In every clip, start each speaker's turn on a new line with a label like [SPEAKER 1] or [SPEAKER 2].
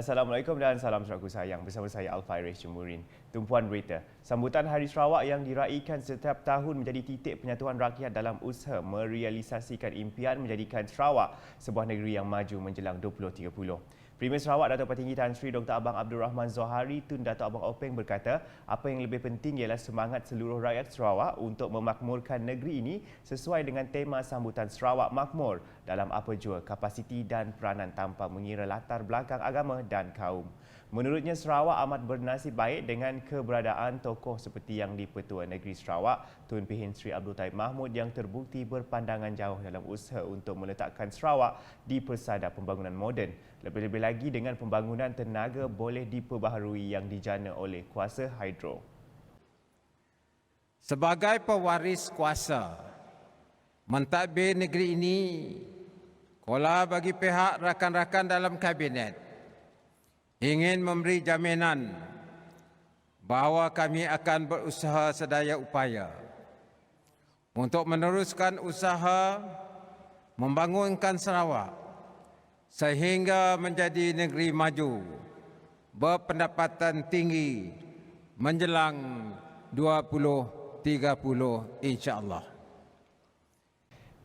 [SPEAKER 1] Assalamualaikum dan salam saudaraku sayang. Bersama saya Alfairez Jemurin. Tumpuan berita, sambutan Hari Sarawak yang diraikan setiap tahun menjadi titik penyatuan rakyat dalam usaha merealisasikan impian menjadikan Sarawak sebuah negeri yang maju menjelang 2030. Premier Sarawak Datuk Petinggi Tan Sri Dr. Abang Abdul Rahman Zohari Tun Datuk Abang Openg berkata, apa yang lebih penting ialah semangat seluruh rakyat Sarawak untuk memakmurkan negeri ini sesuai dengan tema sambutan Sarawak Makmur dalam apa jua kapasiti dan peranan tanpa mengira latar belakang agama dan kaum. Menurutnya, Sarawak amat bernasib baik dengan keberadaan tokoh seperti yang di-Pertua Negeri Sarawak, Tun Pehin Sri Abdul Taib Mahmud yang terbukti berpandangan jauh dalam usaha untuk meletakkan Sarawak di persada pembangunan moden. Lebih-lebih lagi dengan pembangunan tenaga boleh diperbaharui yang dijana oleh kuasa hidro.
[SPEAKER 2] Sebagai pewaris kuasa, mentadbir negeri ini, kola bagi pihak rakan-rakan dalam kabinet ingin memberi jaminan bahawa kami akan berusaha sedaya upaya untuk meneruskan usaha membangunkan Sarawak sehingga menjadi negeri maju berpendapatan tinggi menjelang 2030 insya-Allah.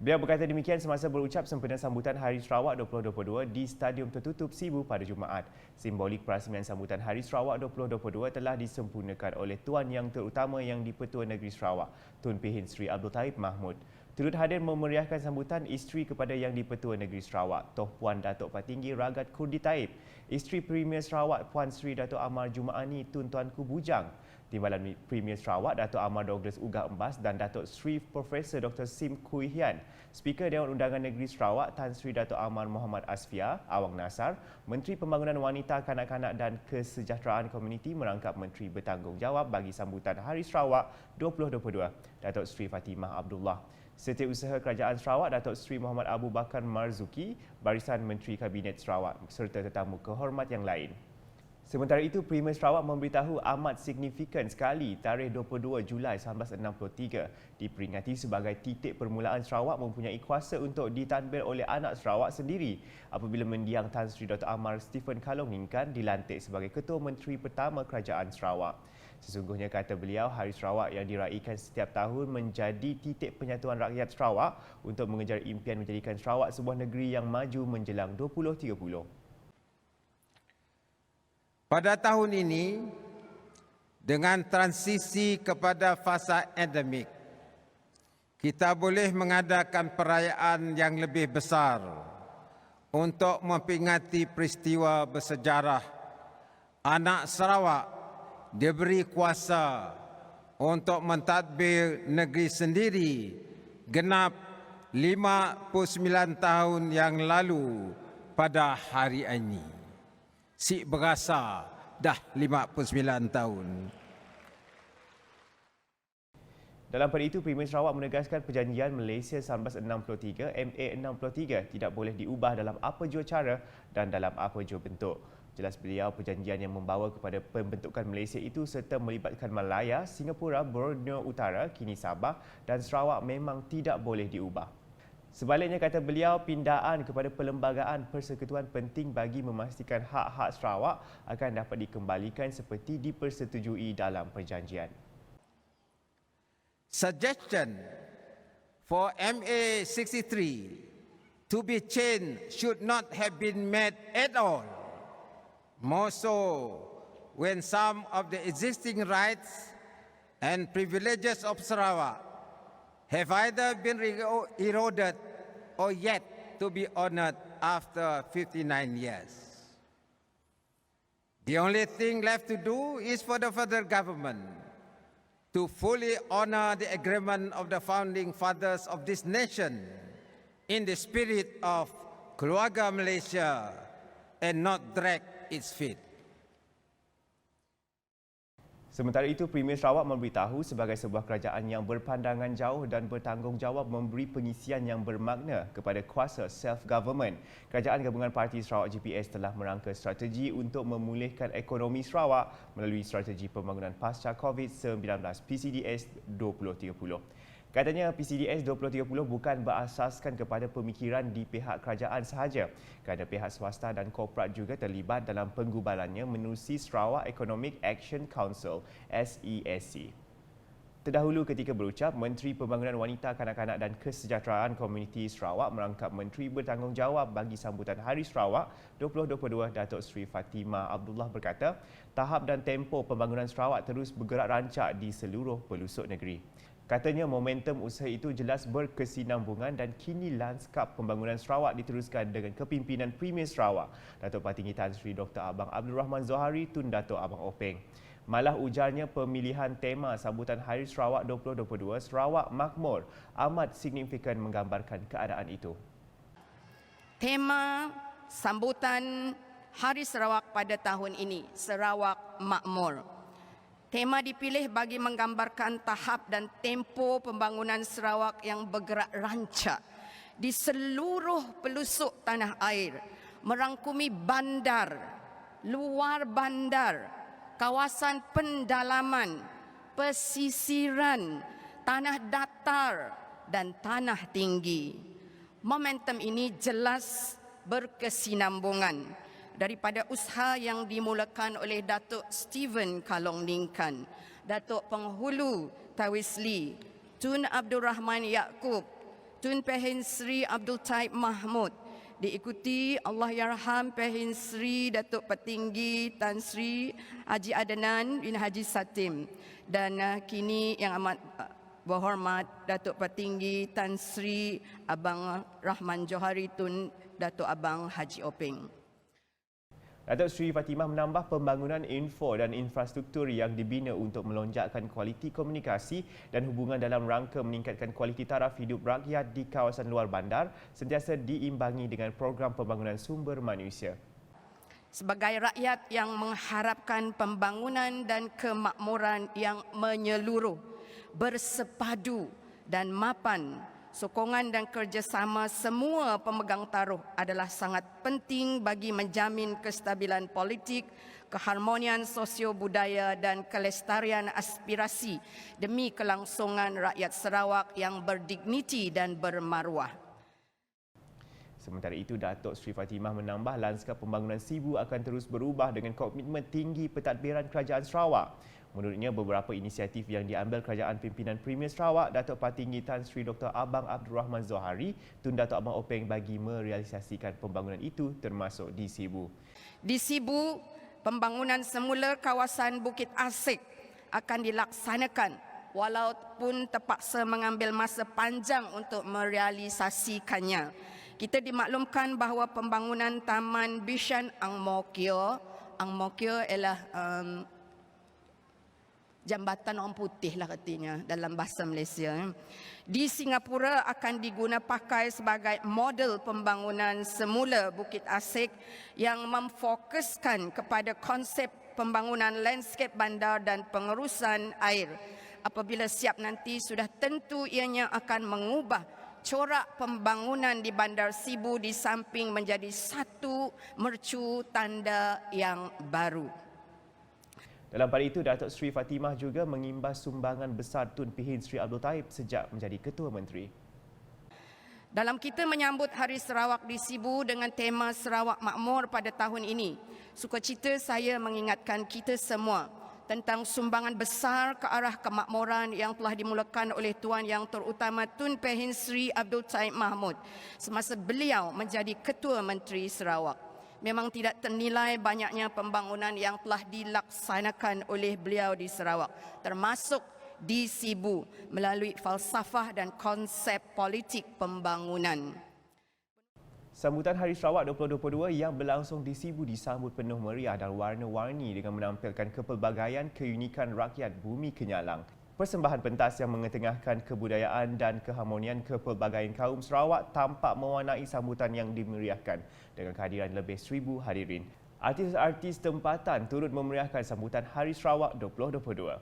[SPEAKER 1] Beliau berkata demikian semasa berucap sempena sambutan Hari Sarawak 2022 di Stadium Tertutup Sibu pada Jumaat. Simbolik perasmian sambutan Hari Sarawak 2022 telah disempurnakan oleh Tuan Yang Terutama yang di-Pertua Negeri Sarawak, Tun Pehin Sri Abdul Taib Mahmud. Turut hadir memeriahkan sambutan isteri kepada Yang di-Pertua Negeri Sarawak, Toh Puan Datuk Patinggi Ragat Kurdi Taib, isteri Premier Sarawak Puan Sri Datuk Amar Jumaani Tun Tuanku Bujang, Timbalan Premier Sarawak Datuk Amar Douglas Ugah Embas dan Datuk Sri Profesor Dr. Sim Kui Hian, Speaker Dewan Undangan Negeri Sarawak Tan Sri Datuk Amar Muhammad Asfia, Awang Nasar, Menteri Pembangunan Wanita, Kanak-kanak dan Kesejahteraan Komuniti merangkap Menteri Bertanggungjawab bagi sambutan Hari Sarawak 2022, Datuk Sri Fatimah Abdullah. Setiausaha Kerajaan Sarawak Datuk Sri Muhammad Abu Bakar Marzuki, Barisan Menteri Kabinet Sarawak serta tetamu kehormat yang lain. Sementara itu, Premier Sarawak memberitahu amat signifikan sekali tarikh 22 Julai 1963 diperingati sebagai titik permulaan Sarawak mempunyai kuasa untuk ditadbir oleh anak Sarawak sendiri apabila mendiang Tan Sri Dr. Amar Stephen Kalongingkan dilantik sebagai Ketua Menteri pertama Kerajaan Sarawak. Sesungguhnya, kata beliau, Hari Sarawak yang diraikan setiap tahun menjadi titik penyatuan rakyat Sarawak untuk mengejar impian menjadikan Sarawak sebuah negeri yang maju menjelang 2030.
[SPEAKER 2] Pada tahun ini, dengan transisi kepada fasa endemik, kita boleh mengadakan perayaan yang lebih besar untuk memperingati peristiwa bersejarah anak Sarawak diberi kuasa untuk mentadbir negeri sendiri genap 59 tahun yang lalu pada hari ini. Si berasa dah 59 tahun.
[SPEAKER 1] Dalam pada itu, Premier Sarawak menegaskan perjanjian Malaysia 1963 MA63 tidak boleh diubah dalam apa jua cara dan dalam apa jua bentuk. Jelas beliau, perjanjian yang membawa kepada pembentukan Malaysia itu serta melibatkan Malaya, Singapura, Borneo Utara, kini Sabah dan Sarawak memang tidak boleh diubah. Sebaliknya, kata beliau, pindaan kepada perlembagaan persekutuan penting bagi memastikan hak-hak Sarawak akan dapat dikembalikan seperti dipersetujui dalam perjanjian.
[SPEAKER 2] Suggestion for MA63 to be changed should not have been made at all. More so when some of the existing rights and privileges of Sarawak have either been eroded or yet to be honored after 59 years. The only thing left to do is for the federal government to fully honor the agreement of the founding fathers of this nation in the spirit of Keluarga Malaysia and not drag its feet.
[SPEAKER 1] Sementara itu, Premier Sarawak memberitahu sebagai sebuah kerajaan yang berpandangan jauh dan bertanggungjawab memberi pengisian yang bermakna kepada kuasa self-government. Kerajaan Gabungan Parti Sarawak GPS telah merangka strategi untuk memulihkan ekonomi Sarawak melalui strategi pembangunan pasca COVID-19 PCDS 2030. Katanya PCDS 2030 bukan berasaskan kepada pemikiran di pihak kerajaan sahaja, kerana pihak swasta dan korporat juga terlibat dalam penggubalannya menerusi Sarawak Economic Action Council (SEAC). Terdahulu ketika berucap, Menteri Pembangunan Wanita, Kanak-kanak dan Kesejahteraan Komuniti Sarawak merangkap Menteri Bertanggungjawab bagi sambutan Hari Sarawak 2022 Datuk Seri Fatimah Abdullah berkata, tahap dan tempo pembangunan Sarawak terus bergerak rancak di seluruh pelosok negeri. Katanya momentum usaha itu jelas berkesinambungan dan kini lanskap pembangunan Sarawak diteruskan dengan kepimpinan Premier Sarawak, Datuk Patinggi Tan Sri Dr. Abang Abdul Rahman Zohari Tun Datuk Abang Openg. Malah ujarnya pemilihan tema sambutan Hari Sarawak 2022 Sarawak Makmur amat signifikan menggambarkan keadaan itu.
[SPEAKER 3] Tema sambutan Hari Sarawak pada tahun ini, Sarawak Makmur. Tema dipilih bagi menggambarkan tahap dan tempo pembangunan Sarawak yang bergerak rancak di seluruh pelosok tanah air, merangkumi bandar, luar bandar, kawasan pendalaman, pesisiran, tanah datar dan tanah tinggi. Momentum ini jelas berkesinambungan daripada usaha yang dimulakan oleh Datuk Stephen Kalong Ningkan, Datuk Penghulu Tawisli, Tun Abdul Rahman Yaakob, Tun Pehin Sri Abdul Taib Mahmud, diikuti Allahyarham Pehin Sri Datuk Petinggi Tan Sri Haji Adnan bin Haji Satim, dan kini yang amat berhormat Datuk Petinggi Tan Sri Abang Rahman Johari Tun Datuk Abang Haji Openg.
[SPEAKER 1] Datuk Seri Fatimah menambah pembangunan info dan infrastruktur yang dibina untuk melonjakkan kualiti komunikasi dan hubungan dalam rangka meningkatkan kualiti taraf hidup rakyat di kawasan luar bandar sentiasa diimbangi dengan program pembangunan sumber manusia.
[SPEAKER 3] Sebagai rakyat yang mengharapkan pembangunan dan kemakmuran yang menyeluruh, bersepadu dan mapan, sokongan dan kerjasama semua pemegang taruh adalah sangat penting bagi menjamin kestabilan politik, keharmonian sosio-budaya dan kelestarian aspirasi demi kelangsungan rakyat Sarawak yang berdigniti dan bermaruah.
[SPEAKER 1] Sementara itu, Datuk Seri Fatimah menambah lanskap pembangunan Sibu akan terus berubah dengan komitmen tinggi pentadbiran Kerajaan Sarawak. Menurutnya, beberapa inisiatif yang diambil Kerajaan Pimpinan Premier Sarawak, Datuk Patinggi Tan Sri Dr. Abang Abdul Rahman Zohari, Tun Datuk Abang Openg bagi merealisasikan pembangunan itu termasuk di Sibu.
[SPEAKER 3] Di Sibu, pembangunan semula kawasan Bukit Asik akan dilaksanakan walaupun terpaksa mengambil masa panjang untuk merealisasikannya. Kita dimaklumkan bahawa pembangunan Taman Bishan Ang Mo Kio ialah jambatan orang putih lah katanya dalam bahasa Malaysia. Di Singapura akan diguna pakai sebagai model pembangunan semula Bukit Asik yang memfokuskan kepada konsep pembangunan landscape bandar dan pengurusan air. Apabila siap nanti, sudah tentu ianya akan mengubah corak pembangunan di Bandar Sibu di samping menjadi satu mercu tanda yang baru.
[SPEAKER 1] Dalam pada itu, Datuk Seri Fatimah juga mengimbas sumbangan besar Tun Pehin Sri Abdul Taib sejak menjadi Ketua Menteri.
[SPEAKER 3] Dalam kita menyambut Hari Sarawak di Sibu dengan tema Sarawak Makmur pada tahun ini, sukacita saya mengingatkan kita semua tentang sumbangan besar ke arah kemakmuran yang telah dimulakan oleh Tuan Yang Terutama Tun Pehin Sri Abdul Taib Mahmud semasa beliau menjadi Ketua Menteri Sarawak. Memang tidak ternilai banyaknya pembangunan yang telah dilaksanakan oleh beliau di Sarawak, termasuk di Sibu melalui falsafah dan konsep politik pembangunan.
[SPEAKER 1] Sambutan Hari Sarawak 2022 yang berlangsung di Sibu disambut penuh meriah dan warna-warni dengan menampilkan kepelbagaian keunikan rakyat Bumi Kenyalang. Persembahan pentas yang mengetengahkan kebudayaan dan keharmonian kepelbagaian kaum Sarawak tampak mewarnai sambutan yang dimeriahkan dengan kehadiran lebih 1,000 hadirin. Artis-artis tempatan turut memeriahkan sambutan Hari Sarawak 2022.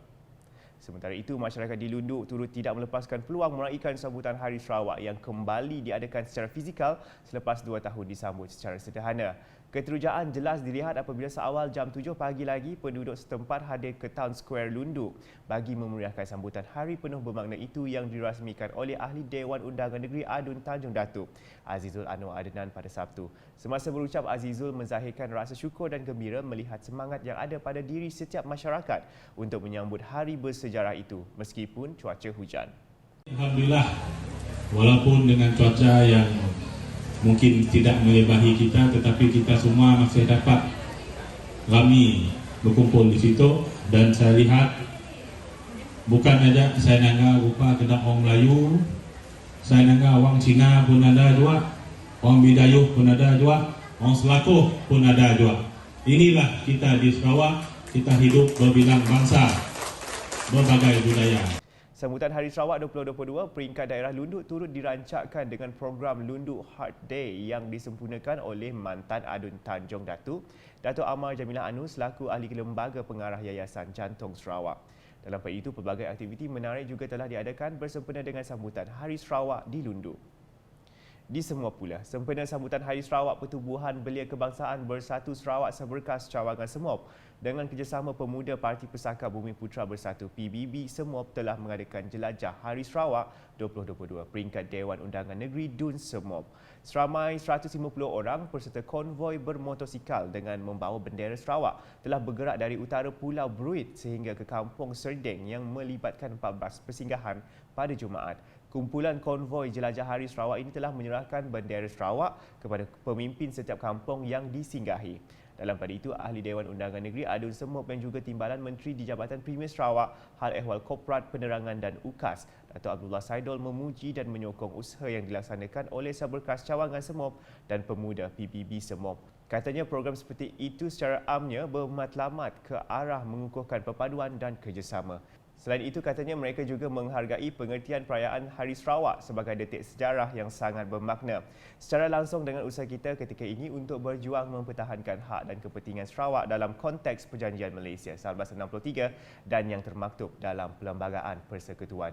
[SPEAKER 1] Sementara itu, masyarakat di Lunduk turut tidak melepaskan peluang meraihkan sambutan Hari Sarawak yang kembali diadakan secara fizikal selepas 2 tahun disambut secara sederhana. Keterujaan jelas dilihat apabila seawal jam 7 pagi lagi penduduk setempat hadir ke Town Square Lundu bagi memeriahkan sambutan hari penuh bermakna itu yang dirasmikan oleh Ahli Dewan Undangan Negeri Adun Tanjung Datuk, Azizul Anwar Adenan pada Sabtu. Semasa berucap, Azizul menzahirkan rasa syukur dan gembira melihat semangat yang ada pada diri setiap masyarakat untuk menyambut hari bersejarah itu meskipun cuaca hujan.
[SPEAKER 4] Alhamdulillah, walaupun dengan cuaca yang mungkin tidak melebihi kita, tetapi kita semua masih dapat ramai berkumpul di situ. Dan saya lihat bukan saja saya nangga rupa kena orang Melayu, saya nangga orang Cina pun ada juga, orang Bidayuh pun ada juga, orang Selakoh pun ada juga. Inilah kita di Sarawak, kita hidup berbilang bangsa, berbagai budaya.
[SPEAKER 1] Sambutan Hari Sarawak 2022, peringkat daerah Lundu turut dirancangkan dengan program Lundu Heart Day yang disempurnakan oleh mantan Adun Tanjung Datuk, Datuk Amar Jamilah Anu selaku ahli lembaga pengarah Yayasan Jantung Sarawak. Dalam pada itu, pelbagai aktiviti menarik juga telah diadakan bersempena dengan sambutan Hari Sarawak di Lundu. Di semua pula, sempena sambutan Hari Sarawak, Pertubuhan Belia Kebangsaan Bersatu Sarawak Seberkas Cawangan Semop dengan kerjasama Pemuda Parti Pesaka Bumi Putra Bersatu PBB Semop telah mengadakan Jelajah Hari Sarawak 2022 peringkat Dewan Undangan Negeri Dun Semop. Seramai 150 orang peserta konvoi bermotosikal dengan membawa bendera Sarawak telah bergerak dari utara Pulau Bruit sehingga ke Kampung Serdeng yang melibatkan 14 persinggahan pada Jumaat. Kumpulan konvoi Jelajah Hari Sarawak ini telah menyerahkan bendera Sarawak kepada pemimpin setiap kampung yang disinggahi. Dalam pada itu, Ahli Dewan Undangan Negeri Adun Semop dan juga Timbalan Menteri di Jabatan Premier Sarawak, Hal Ehwal Korporat Penerangan dan UKAS, Datuk Abdullah Saidol memuji dan menyokong usaha yang dilaksanakan oleh Seberkas Cawangan Semop dan Pemuda PBB Semop. Katanya program seperti itu secara amnya bermatlamat ke arah mengukuhkan perpaduan dan kerjasama. Selain itu, katanya mereka juga menghargai pengertian perayaan Hari Sarawak sebagai detik sejarah yang sangat bermakna. Secara langsung dengan usaha kita ketika ini untuk berjuang mempertahankan hak dan kepentingan Sarawak dalam konteks Perjanjian Malaysia 1963 dan yang termaktub dalam Perlembagaan Persekutuan.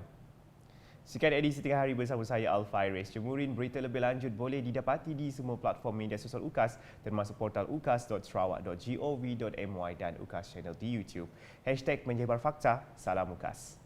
[SPEAKER 1] Sekian edisi Tengah Hari bersama saya Al-Fairis. Cemurin berita lebih lanjut boleh didapati di semua platform media sosial UKAS termasuk portal ukas.sarawak.gov.my dan UKAS Channel di YouTube. #Menyebar Fakta, salam UKAS.